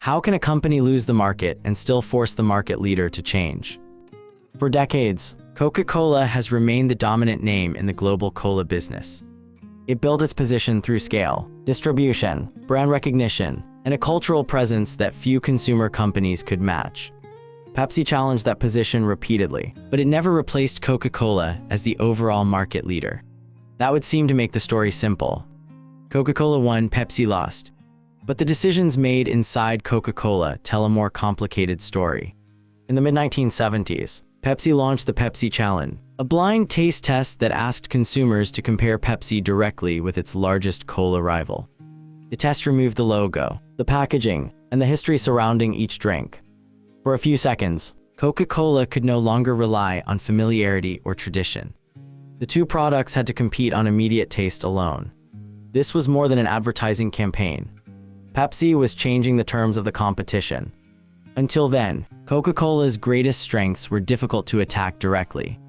How can a company lose the market and still force the market leader to change? For decades, Coca-Cola has remained the dominant name in the global cola business. It built its position through scale, distribution, brand recognition, and a cultural presence that few consumer companies could match. Pepsi challenged that position repeatedly, but it never replaced Coca-Cola as the overall market leader. That would seem to make the story simple. Coca-Cola won, Pepsi lost. But the decisions made inside Coca-Cola tell a more complicated story. In the mid-1970s, Pepsi launched the Pepsi Challenge, a blind taste test that asked consumers to compare Pepsi directly with its largest cola rival. The test removed the logo, the packaging, and the history surrounding each drink. For a few seconds, Coca-Cola could no longer rely on familiarity or tradition. The two products had to compete on immediate taste alone. This was more than an advertising campaign. Pepsi was changing the terms of the competition. Until then, Coca-Cola's greatest strengths were difficult to attack directly.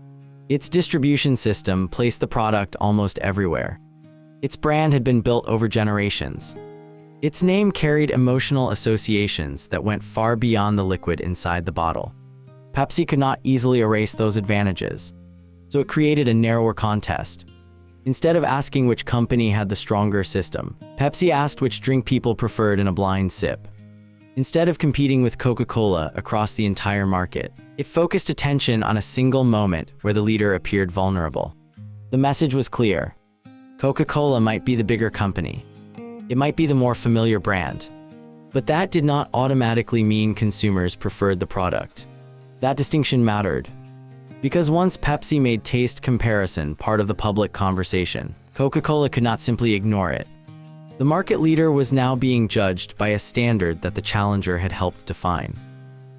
Its distribution system placed the product almost everywhere. Its brand had been built over generations. Its name carried emotional associations that went far beyond the liquid inside the bottle. Pepsi could not easily erase those advantages, so it created a narrower contest. Instead of asking which company had the stronger system, Pepsi asked which drink people preferred in a blind sip. Instead of competing with Coca-Cola across the entire market, it focused attention on a single moment where the leader appeared vulnerable. The message was clear. Coca-Cola might be the bigger company. It might be the more familiar brand. But that did not automatically mean consumers preferred the product. That distinction mattered. Because once Pepsi made taste comparison part of the public conversation, Coca-Cola could not simply ignore it. The market leader was now being judged by a standard that the challenger had helped define.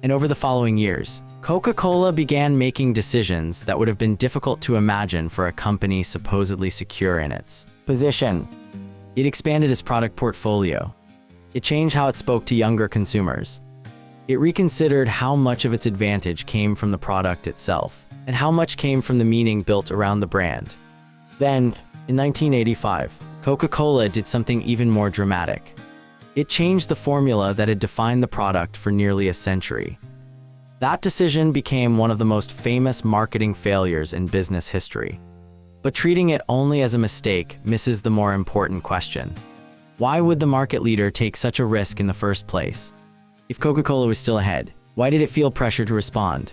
And over the following years, Coca-Cola began making decisions that would have been difficult to imagine for a company supposedly secure in its position. It expanded its product portfolio. It changed how it spoke to younger consumers. It reconsidered how much of its advantage came from the product itself, and how much came from the meaning built around the brand. Then, in 1985, Coca-Cola did something even more dramatic. It changed the formula that had defined the product for nearly a century. That decision became one of the most famous marketing failures in business history. But treating it only as a mistake misses the more important question. Why would the market leader take such a risk in the first place? If Coca-Cola was still ahead, why did it feel pressure to respond?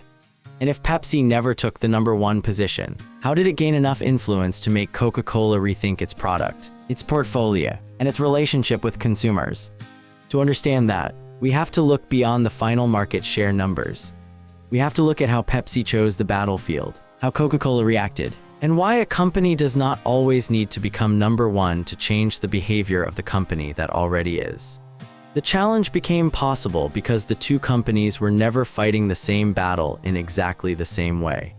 And if Pepsi never took the #1 position, how did it gain enough influence to make Coca-Cola rethink its product, its portfolio, and its relationship with consumers? To understand that, we have to look beyond the final market share numbers. We have to look at how Pepsi chose the battlefield, how Coca-Cola reacted, and why a company does not always need to become #1 to change the behavior of the company that already is. The challenge became possible because the two companies were never fighting the same battle in exactly the same way.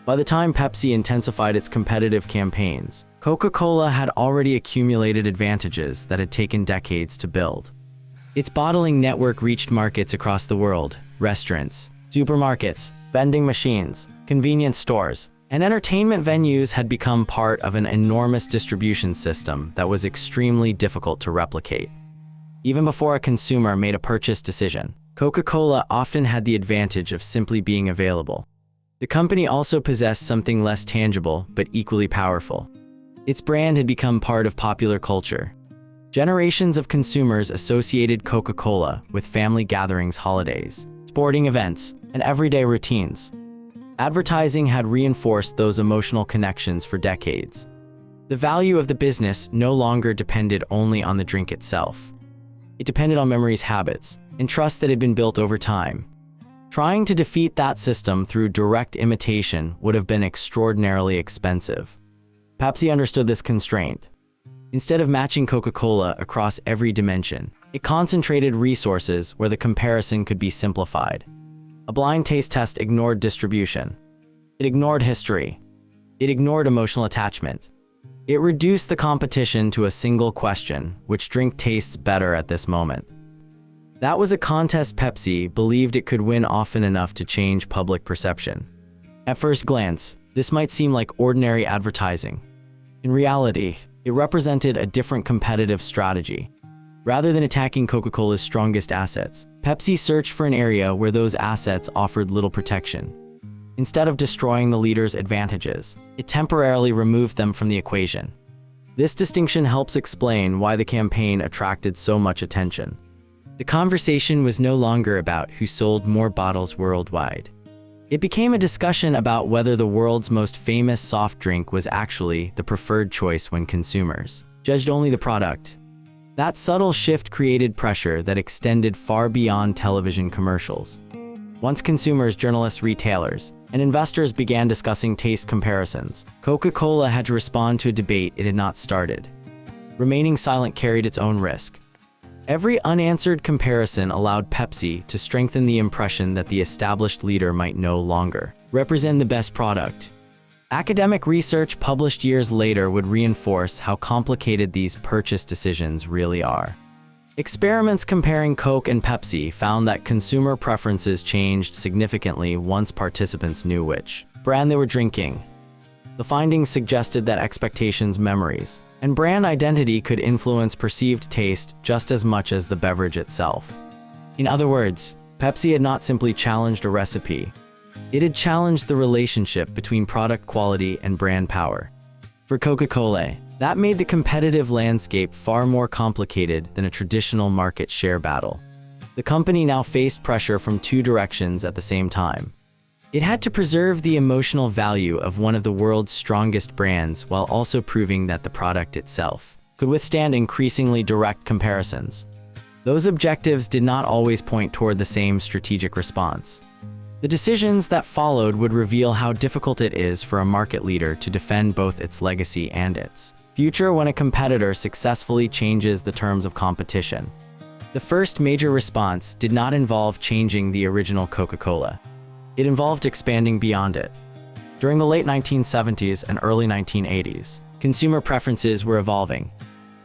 By the time Pepsi intensified its competitive campaigns, Coca-Cola had already accumulated advantages that had taken decades to build. Its bottling network reached markets across the world: restaurants, supermarkets, vending machines, convenience stores, and entertainment venues had become part of an enormous distribution system that was extremely difficult to replicate. Even before a consumer made a purchase decision, Coca-Cola often had the advantage of simply being available. The company also possessed something less tangible but equally powerful. Its brand had become part of popular culture. Generations of consumers associated Coca-Cola with family gatherings, holidays, sporting events, and everyday routines. Advertising had reinforced those emotional connections for decades. The value of the business no longer depended only on the drink itself. It depended on memories, habits, and trust that had been built over time. Trying to defeat that system through direct imitation would have been extraordinarily expensive. Pepsi understood this constraint. Instead of matching Coca-Cola across every dimension, it concentrated resources where the comparison could be simplified. A blind taste test ignored distribution. It ignored history. It ignored emotional attachment. It reduced the competition to a single question: which drink tastes better at this moment? That was a contest Pepsi believed it could win often enough to change public perception. At first glance, this might seem like ordinary advertising. In reality, it represented a different competitive strategy. Rather than attacking Coca-Cola's strongest assets, Pepsi searched for an area where those assets offered little protection. Instead of destroying the leader's advantages, it temporarily removed them from the equation. This distinction helps explain why the campaign attracted so much attention. The conversation was no longer about who sold more bottles worldwide. It became a discussion about whether the world's most famous soft drink was actually the preferred choice when consumers judged only the product. That subtle shift created pressure that extended far beyond television commercials. Once consumers, journalists, retailers, and investors began discussing taste comparisons, Coca-Cola had to respond to a debate it had not started. Remaining silent carried its own risk. Every unanswered comparison allowed Pepsi to strengthen the impression that the established leader might no longer represent the best product. Academic research published years later would reinforce how complicated these purchase decisions really are. Experiments comparing Coke and Pepsi found that consumer preferences changed significantly once participants knew which brand they were drinking. The findings suggested that expectations, memories, and brand identity could influence perceived taste just as much as the beverage itself. In other words, Pepsi had not simply challenged a recipe. It had challenged the relationship between product quality and brand power. For Coca-Cola, that made the competitive landscape far more complicated than a traditional market share battle. The company now faced pressure from two directions at the same time. It had to preserve the emotional value of one of the world's strongest brands while also proving that the product itself could withstand increasingly direct comparisons. Those objectives did not always point toward the same strategic response. The decisions that followed would reveal how difficult it is for a market leader to defend both its legacy and its future when a competitor successfully changes the terms of competition. The first major response did not involve changing the original Coca-Cola. It involved expanding beyond it. During the late 1970s and early 1980s, consumer preferences were evolving.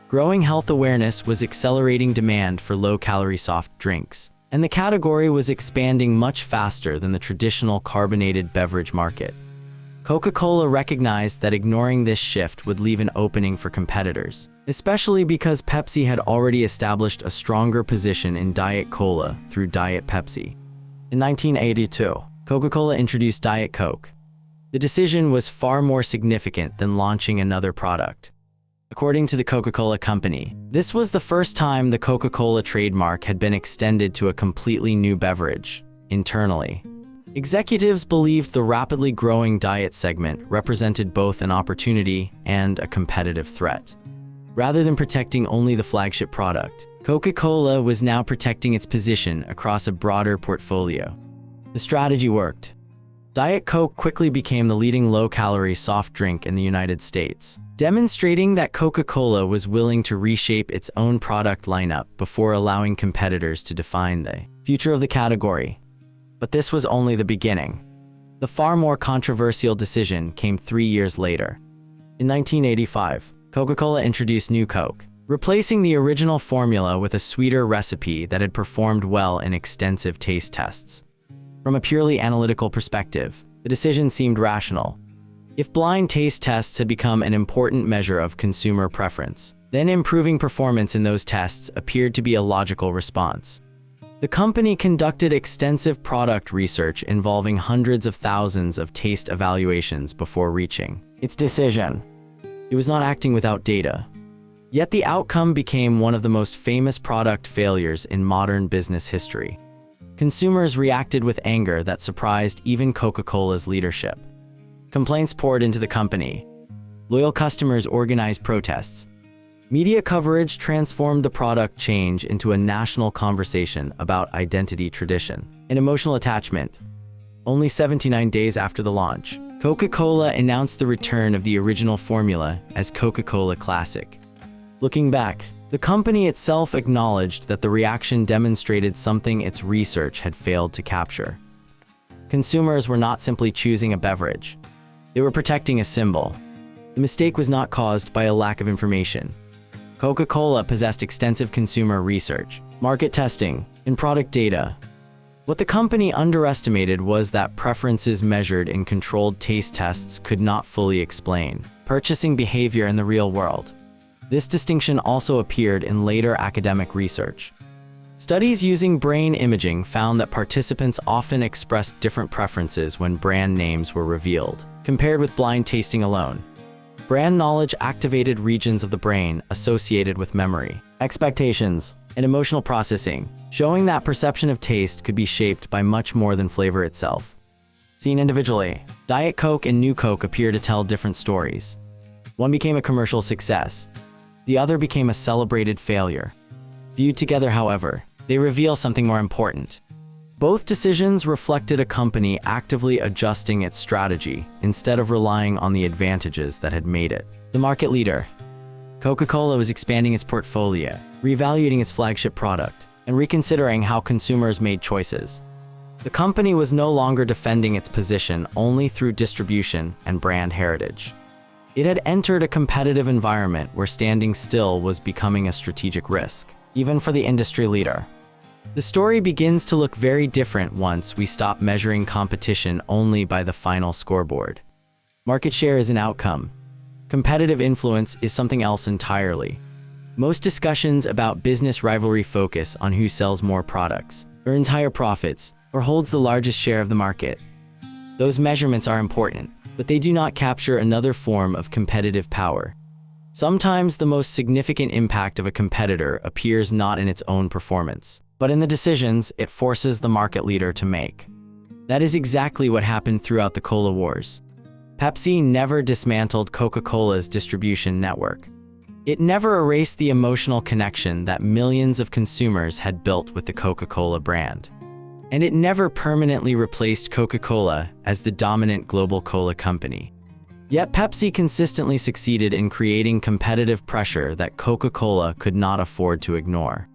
Growing health awareness was accelerating demand for low-calorie soft drinks, and the category was expanding much faster than the traditional carbonated beverage market. Coca-Cola recognized that ignoring this shift would leave an opening for competitors, especially because Pepsi had already established a stronger position in Diet Cola through Diet Pepsi. In 1982, Coca-Cola introduced Diet Coke. The decision was far more significant than launching another product. According to the Coca-Cola Company, this was the first time the Coca-Cola trademark had been extended to a completely new beverage. Internally, executives believed the rapidly growing diet segment represented both an opportunity and a competitive threat. Rather than protecting only the flagship product, Coca-Cola was now protecting its position across a broader portfolio. The strategy worked. Diet Coke quickly became the leading low-calorie soft drink in the United States, demonstrating that Coca-Cola was willing to reshape its own product lineup before allowing competitors to define the future of the category. But this was only the beginning. The far more controversial decision came 3 years later. In 1985, Coca-Cola introduced New Coke, replacing the original formula with a sweeter recipe that had performed well in extensive taste tests. From a purely analytical perspective, the decision seemed rational. If blind taste tests had become an important measure of consumer preference, then improving performance in those tests appeared to be a logical response. The company conducted extensive product research involving hundreds of thousands of taste evaluations before reaching its decision. It was not acting without data. Yet the outcome became one of the most famous product failures in modern business history. Consumers reacted with anger that surprised even Coca-Cola's leadership. Complaints poured into the company. Loyal customers organized protests. Media coverage transformed the product change into a national conversation about identity, tradition, and emotional attachment. Only 79 days after the launch, Coca-Cola announced the return of the original formula as Coca-Cola Classic. Looking back, the company itself acknowledged that the reaction demonstrated something its research had failed to capture. Consumers were not simply choosing a beverage. They were protecting a symbol. The mistake was not caused by a lack of information. Coca-Cola possessed extensive consumer research, market testing, and product data. What the company underestimated was that preferences measured in controlled taste tests could not fully explain purchasing behavior in the real world. This distinction also appeared in later academic research. Studies using brain imaging found that participants often expressed different preferences when brand names were revealed, compared with blind tasting alone. Brand knowledge activated regions of the brain associated with memory, expectations, and emotional processing, showing that perception of taste could be shaped by much more than flavor itself. Seen individually, Diet Coke and New Coke appear to tell different stories. One became a commercial success. The other became a celebrated failure. Viewed together, however, they reveal something more important. Both decisions reflected a company actively adjusting its strategy instead of relying on the advantages that had made it the market leader. Coca-Cola was expanding its portfolio, reevaluating its flagship product, and reconsidering how consumers made choices. The company was no longer defending its position only through distribution and brand heritage. It had entered a competitive environment where standing still was becoming a strategic risk, even for the industry leader. The story begins to look very different once we stop measuring competition only by the final scoreboard. Market share is an outcome. Competitive influence is something else entirely. Most discussions about business rivalry focus on who sells more products, earns higher profits, or holds the largest share of the market. Those measurements are important, but they do not capture another form of competitive power. Sometimes the most significant impact of a competitor appears not in its own performance, but in the decisions it forces the market leader to make. That is exactly what happened throughout the Cola Wars. Pepsi never dismantled Coca-Cola's distribution network. It never erased the emotional connection that millions of consumers had built with the Coca-Cola brand. And it never permanently replaced Coca-Cola as the dominant global cola company. Yet Pepsi consistently succeeded in creating competitive pressure that Coca-Cola could not afford to ignore.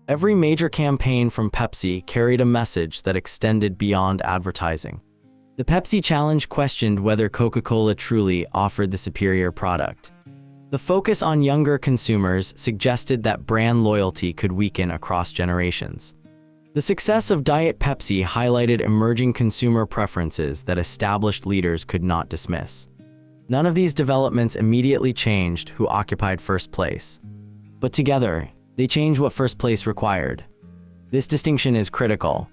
Every major campaign from Pepsi carried a message that extended beyond advertising. The Pepsi Challenge questioned whether Coca-Cola truly offered the superior product. The focus on younger consumers suggested that brand loyalty could weaken across generations. The success of Diet Pepsi highlighted emerging consumer preferences that established leaders could not dismiss. None of these developments immediately changed who occupied first place. But together, they changed what first place required. This distinction is critical.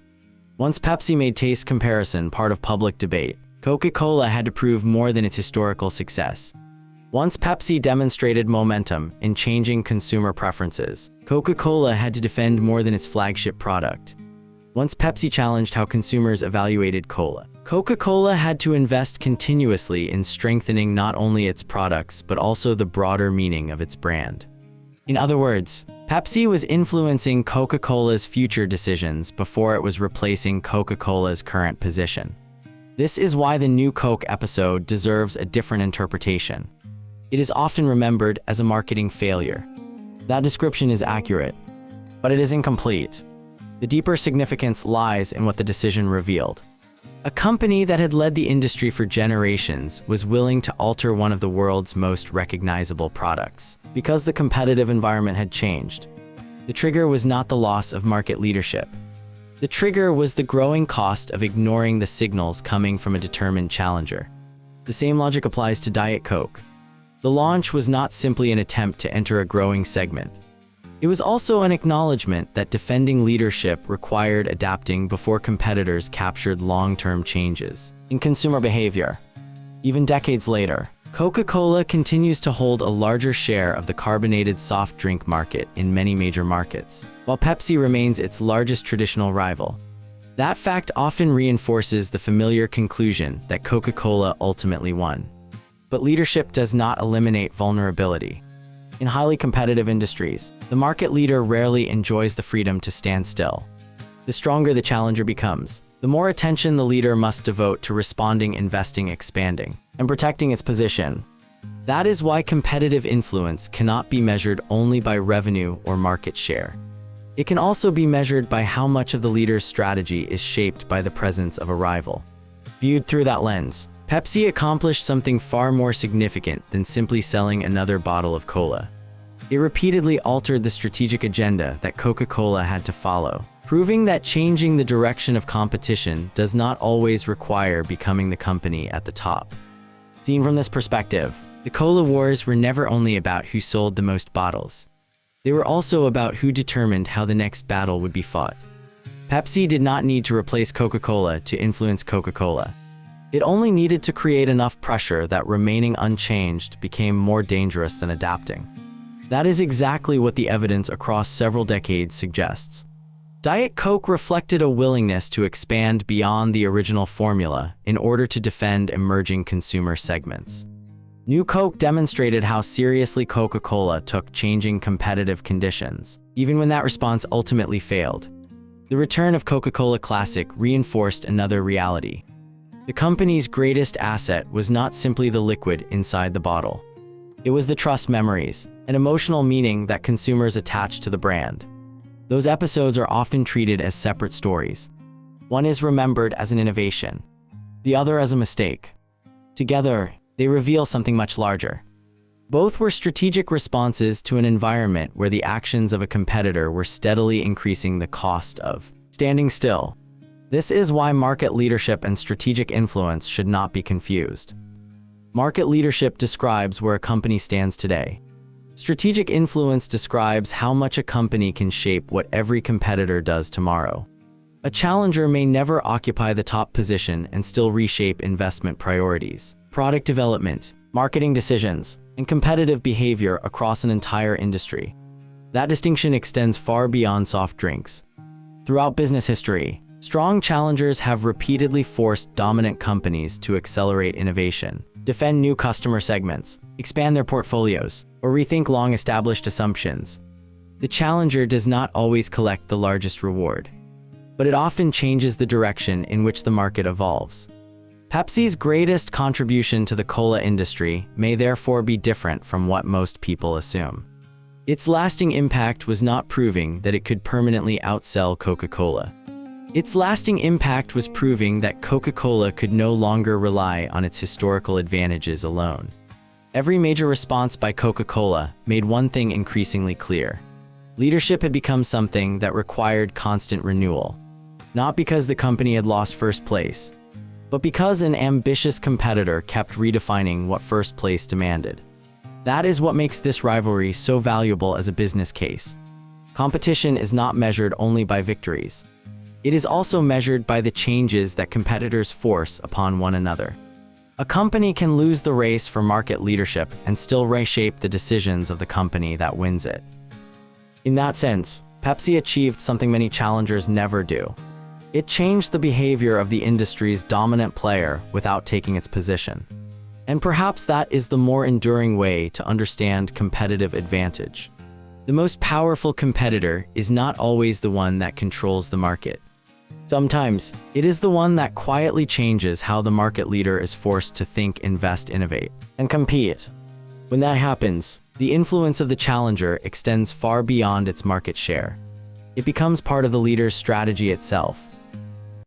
Once Pepsi made taste comparison part of public debate, Coca-Cola had to prove more than its historical success. Once Pepsi demonstrated momentum in changing consumer preferences, Coca-Cola had to defend more than its flagship product. Once Pepsi challenged how consumers evaluated cola, Coca-Cola had to invest continuously in strengthening not only its products but also the broader meaning of its brand. In other words, Pepsi was influencing Coca-Cola's future decisions before it was replacing Coca-Cola's current position. This is why the New Coke episode deserves a different interpretation. It is often remembered as a marketing failure. That description is accurate, but it is incomplete. The deeper significance lies in what the decision revealed. A company that had led the industry for generations was willing to alter one of the world's most recognizable products because the competitive environment had changed. The trigger was not the loss of market leadership. The trigger was the growing cost of ignoring the signals coming from a determined challenger. The same logic applies to Diet Coke. The launch was not simply an attempt to enter a growing segment. It was also an acknowledgement that defending leadership required adapting before competitors captured long-term changes in consumer behavior. Even decades later, Coca-Cola continues to hold a larger share of the carbonated soft drink market in many major markets, while Pepsi remains its largest traditional rival. That fact often reinforces the familiar conclusion that Coca-Cola ultimately won. But leadership does not eliminate vulnerability. In highly competitive industries, the market leader rarely enjoys the freedom to stand still. The stronger the challenger becomes, the more attention the leader must devote to responding, investing, expanding, and protecting its position. That is why competitive influence cannot be measured only by revenue or market share. It can also be measured by how much of the leader's strategy is shaped by the presence of a rival. Viewed through that lens, Pepsi accomplished something far more significant than simply selling another bottle of cola. It repeatedly altered the strategic agenda that Coca-Cola had to follow, proving that changing the direction of competition does not always require becoming the company at the top. Seen from this perspective, The cola wars were never only about who sold the most bottles. They were also about who determined how the next battle would be fought. Pepsi did not need to replace Coca-Cola to influence Coca-Cola. It only needed to create enough pressure that remaining unchanged became more dangerous than adapting. That is exactly what the evidence across several decades suggests. Diet Coke reflected a willingness to expand beyond the original formula in order to defend emerging consumer segments. New Coke demonstrated how seriously Coca-Cola took changing competitive conditions, even when that response ultimately failed. The return of Coca-Cola Classic reinforced another reality. The company's greatest asset was not simply the liquid inside the bottle. It was the trust memories, an emotional meaning that consumers attached to the brand. Those episodes are often treated as separate stories. One is remembered as an innovation, the other as a mistake. Together, they reveal something much larger. Both were strategic responses to an environment where the actions of a competitor were steadily increasing the cost of standing still. This is why market leadership and strategic influence should not be confused. Market leadership describes where a company stands today. Strategic influence describes how much a company can shape what every competitor does tomorrow. A challenger may never occupy the top position and still reshape investment priorities, product development, marketing decisions, and competitive behavior across an entire industry. That distinction extends far beyond soft drinks. Throughout business history, strong challengers have repeatedly forced dominant companies to accelerate innovation, defend new customer segments, expand their portfolios, or rethink long-established assumptions. The challenger does not always collect the largest reward, but it often changes the direction in which the market evolves. Pepsi's greatest contribution to the cola industry may therefore be different from what most people assume. Its lasting impact was not proving that it could permanently outsell Coca-Cola. Its lasting impact was proving that Coca-Cola could no longer rely on its historical advantages alone. Every major response by Coca-Cola made one thing increasingly clear. Leadership had become something that required constant renewal. Not because the company had lost first place, but because an ambitious competitor kept redefining what first place demanded. That is what makes this rivalry so valuable as a business case. Competition is not measured only by victories. It is also measured by the changes that competitors force upon one another. A company can lose the race for market leadership and still reshape the decisions of the company that wins it. In that sense, Pepsi achieved something many challengers never do. It changed the behavior of the industry's dominant player without taking its position. And perhaps that is the more enduring way to understand competitive advantage. The most powerful competitor is not always the one that controls the market. Sometimes, it is the one that quietly changes how the market leader is forced to think, invest, innovate, and compete. When that happens, the influence of the challenger extends far beyond its market share. It becomes part of the leader's strategy itself.